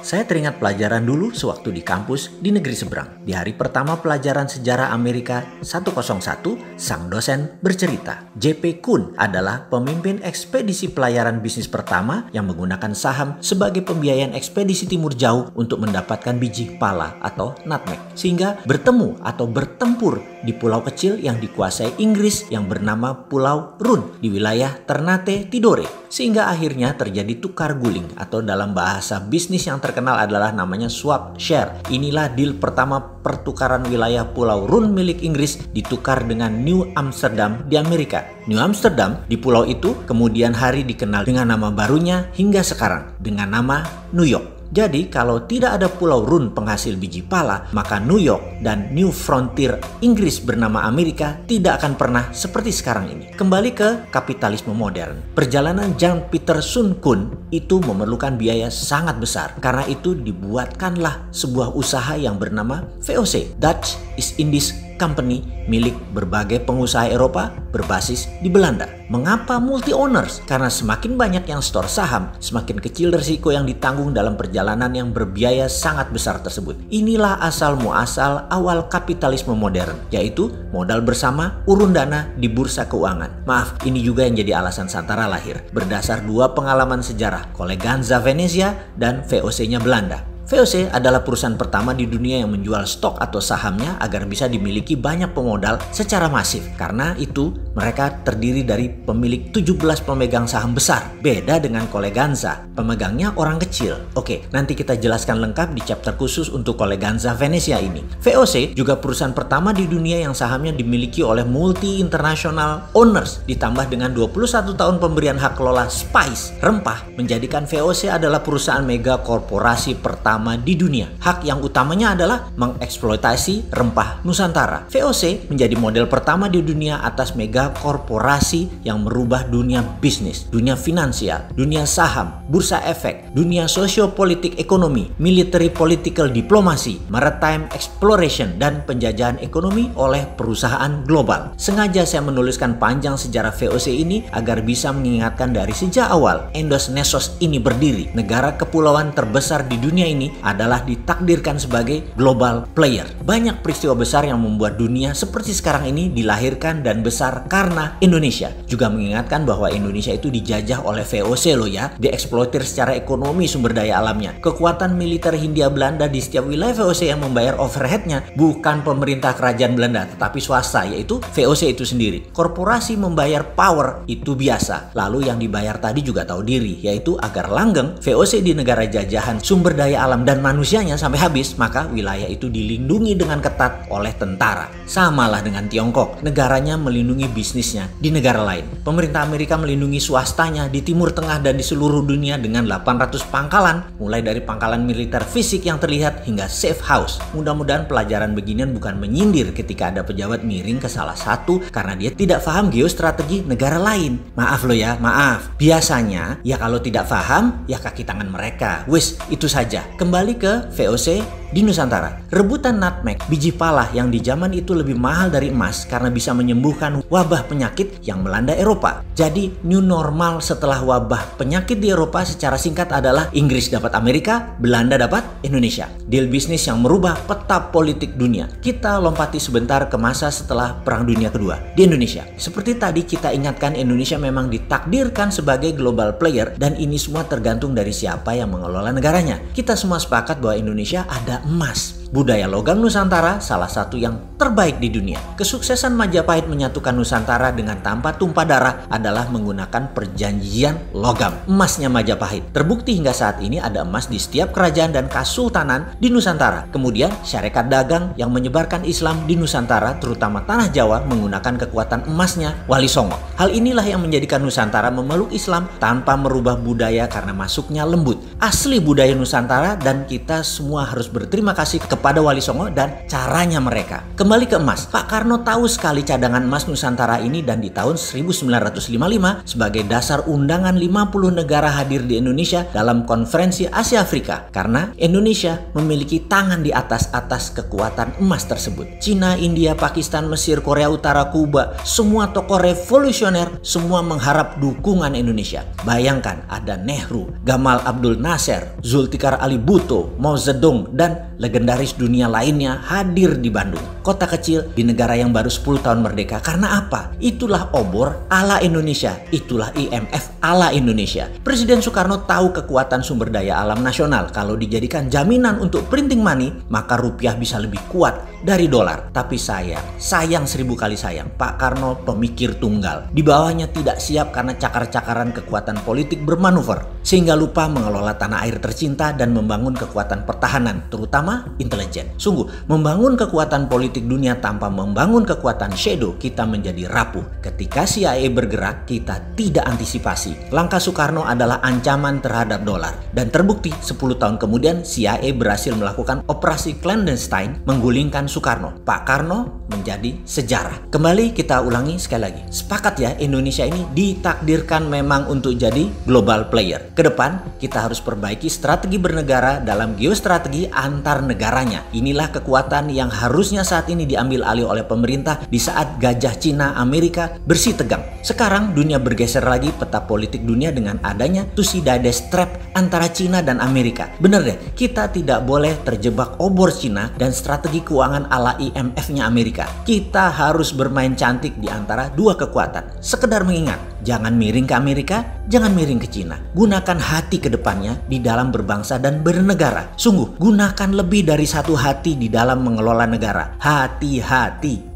Saya teringat pelajaran dulu sewaktu di kampus di negeri seberang. Di hari pertama pelajaran sejarah Amerika 101, sang dosen bercerita, J.P. Kuhn adalah pemimpin ekspedisi pelayaran bisnis pertama yang menggunakan saham sebagai pembiayaan ekspedisi timur jauh untuk mendapatkan biji pala atau nutmeg. Sehingga bertemu atau bertempur di pulau kecil yang dikuasai Inggris yang bernama Pulau Run di wilayah Ternate Tidore. Sehingga akhirnya terjadi tukar guling atau dalam bahasa bisnis yang terkenal adalah namanya swap share. Inilah deal pertama pertukaran wilayah Pulau Run milik Inggris ditukar dengan New Amsterdam di Amerika. New Amsterdam di pulau itu kemudian hari dikenal dengan nama barunya hingga sekarang dengan nama New York. Jadi kalau tidak ada Pulau Run penghasil biji pala, maka New York dan New Frontier Inggris bernama Amerika tidak akan pernah seperti sekarang ini. Kembali ke kapitalisme modern. Perjalanan Jan Peter Sun Kuhn itu memerlukan biaya sangat besar. Karena itu dibuatkanlah sebuah usaha yang bernama VOC, Dutch East Indies Company, milik berbagai pengusaha Eropa berbasis di Belanda. Mengapa multi-owners? Karena semakin banyak yang store saham, semakin kecil risiko yang ditanggung dalam perjalanan yang berbiaya sangat besar tersebut. Inilah asal muasal awal kapitalisme modern, yaitu modal bersama, urun dana di bursa keuangan. Maaf, ini juga yang jadi alasan Santara lahir, berdasar dua pengalaman sejarah, Koleganza Venezia dan VOC-nya Belanda. VOC adalah perusahaan pertama di dunia yang menjual stok atau sahamnya agar bisa dimiliki banyak pemodal secara masif. Karena itu mereka terdiri dari pemilik 17 pemegang saham besar. Beda dengan Koleganza, pemegangnya orang kecil. Oke, nanti kita jelaskan lengkap di chapter khusus untuk Koleganza Venezia ini. VOC juga perusahaan pertama di dunia yang sahamnya dimiliki oleh multi-international owners, ditambah dengan 21 tahun pemberian hak kelola spice, rempah, menjadikan VOC adalah perusahaan mega korporasi pertama di dunia. Hak yang utamanya adalah mengeksploitasi rempah Nusantara. VOC menjadi model pertama di dunia atas mega korporasi yang merubah dunia bisnis, dunia finansial, dunia saham, bursa efek, dunia sosiopolitik ekonomi, military political diplomasi, maritime exploration, dan penjajahan ekonomi oleh perusahaan global. Sengaja saya menuliskan panjang sejarah VOC ini agar bisa mengingatkan dari sejak awal Indonesia ini berdiri. Negara kepulauan terbesar di dunia ini adalah ditakdirkan sebagai global player. Banyak peristiwa besar yang membuat dunia seperti sekarang ini dilahirkan dan besar karena Indonesia. Juga mengingatkan bahwa Indonesia itu dijajah oleh VOC loh ya, dieksploitir secara ekonomi sumber daya alamnya. Kekuatan militer Hindia Belanda di setiap wilayah VOC yang membayar overheadnya bukan pemerintah kerajaan Belanda, tetapi swasta, yaitu VOC itu sendiri. Korporasi membayar power itu biasa. Lalu yang dibayar tadi juga tahu diri, yaitu agar langgeng VOC di negara jajahan sumber daya alam dan manusianya sampai habis, maka wilayah itu dilindungi dengan ketat oleh tentara. Samalah dengan Tiongkok, negaranya melindungi bisnisnya di negara lain. Pemerintah Amerika melindungi swastanya di Timur Tengah dan di seluruh dunia dengan 800 pangkalan, mulai dari pangkalan militer fisik yang terlihat hingga safe house. Mudah-mudahan pelajaran beginian bukan menyindir ketika ada pejabat miring ke salah satu karena dia tidak paham geostrategi negara lain. Maaf loh ya, maaf. Biasanya ya kalau tidak paham ya kaki tangan mereka. Wis, itu saja. Kembali ke VOC di Nusantara. Rebutan nutmeg, biji pala yang di zaman itu lebih mahal dari emas karena bisa menyembuhkan wabah penyakit yang melanda Eropa. Jadi new normal setelah wabah penyakit di Eropa secara singkat adalah Inggris dapat Amerika, Belanda dapat Indonesia. Deal bisnis yang merubah peta politik dunia. Kita lompati sebentar ke masa setelah Perang Dunia Kedua di Indonesia. Seperti tadi kita ingatkan, Indonesia memang ditakdirkan sebagai global player dan ini semua tergantung dari siapa yang mengelola negaranya. Kita semua sepakat bahwa Indonesia ada emas. Budaya logam Nusantara salah satu yang terbaik di dunia. Kesuksesan Majapahit menyatukan Nusantara dengan tanpa tumpah darah adalah menggunakan perjanjian logam. Emasnya Majapahit. Terbukti hingga saat ini ada emas di setiap kerajaan dan kasultanan di Nusantara. Kemudian syarikat dagang yang menyebarkan Islam di Nusantara, terutama tanah Jawa, menggunakan kekuatan emasnya Wali Songo. Hal inilah yang menjadikan Nusantara memeluk Islam tanpa merubah budaya karena masuknya lembut. Asli budaya Nusantara dan kita semua harus berterima kasih kepada kepada Wali Songo dan caranya mereka. Kembali ke emas, Pak Karno tahu sekali cadangan emas Nusantara ini dan di tahun 1955 sebagai dasar undangan 50 negara hadir di Indonesia dalam konferensi Asia Afrika karena Indonesia memiliki tangan di atas kekuatan emas tersebut. Cina, India, Pakistan, Mesir, Korea Utara, Kuba, semua tokoh revolusioner semua mengharap dukungan Indonesia. Bayangkan ada Nehru, Gamal Abdul Nasser, Zulfikar Ali Bhutto, Mao Zedong, dan legendaris dunia lainnya hadir di Bandung. Kota kecil di negara yang baru 10 tahun merdeka. Karena apa? Itulah obor ala Indonesia. Itulah IMF ala Indonesia. Presiden Soekarno tahu kekuatan sumber daya alam nasional. Kalau dijadikan jaminan untuk printing money, maka rupiah bisa lebih kuat dari dolar. Tapi sayang 1000 kali sayang, Pak Karno pemikir tunggal. Di bawahnya tidak siap karena cakar-cakaran kekuatan politik bermanuver. Sehingga lupa mengelola tanah air tercinta dan membangun kekuatan pertahanan, terutama intelijen. Sungguh, membangun kekuatan politik dunia tanpa membangun kekuatan shadow, kita menjadi rapuh. Ketika CIA bergerak, kita tidak antisipasi. Langkah Soekarno adalah ancaman terhadap dolar. Dan terbukti 10 tahun kemudian CIA berhasil melakukan operasi clandestine menggulingkan Soekarno. Pak Karno menjadi sejarah. Kembali kita ulangi sekali lagi. Sepakat ya, Indonesia ini ditakdirkan memang untuk jadi global player. Kedepan kita harus perbaiki strategi bernegara dalam geostrategi antar negaranya. Inilah kekuatan yang harusnya saat ini diambil alih oleh pemerintah di saat gajah Cina Amerika bersih tegang. Sekarang dunia bergeser lagi peta politik dunia dengan adanya Thucydides trap antara Cina dan Amerika. Bener deh, kita tidak boleh terjebak obor Cina dan strategi keuangan ala IMF-nya Amerika. Kita harus bermain cantik di antara dua kekuatan. Sekedar mengingat, jangan miring ke Amerika, jangan miring ke Cina. Gunakan hati ke depannya di dalam berbangsa dan bernegara. Sungguh, gunakan lebih dari satu hati di dalam mengelola negara. Hati-hati.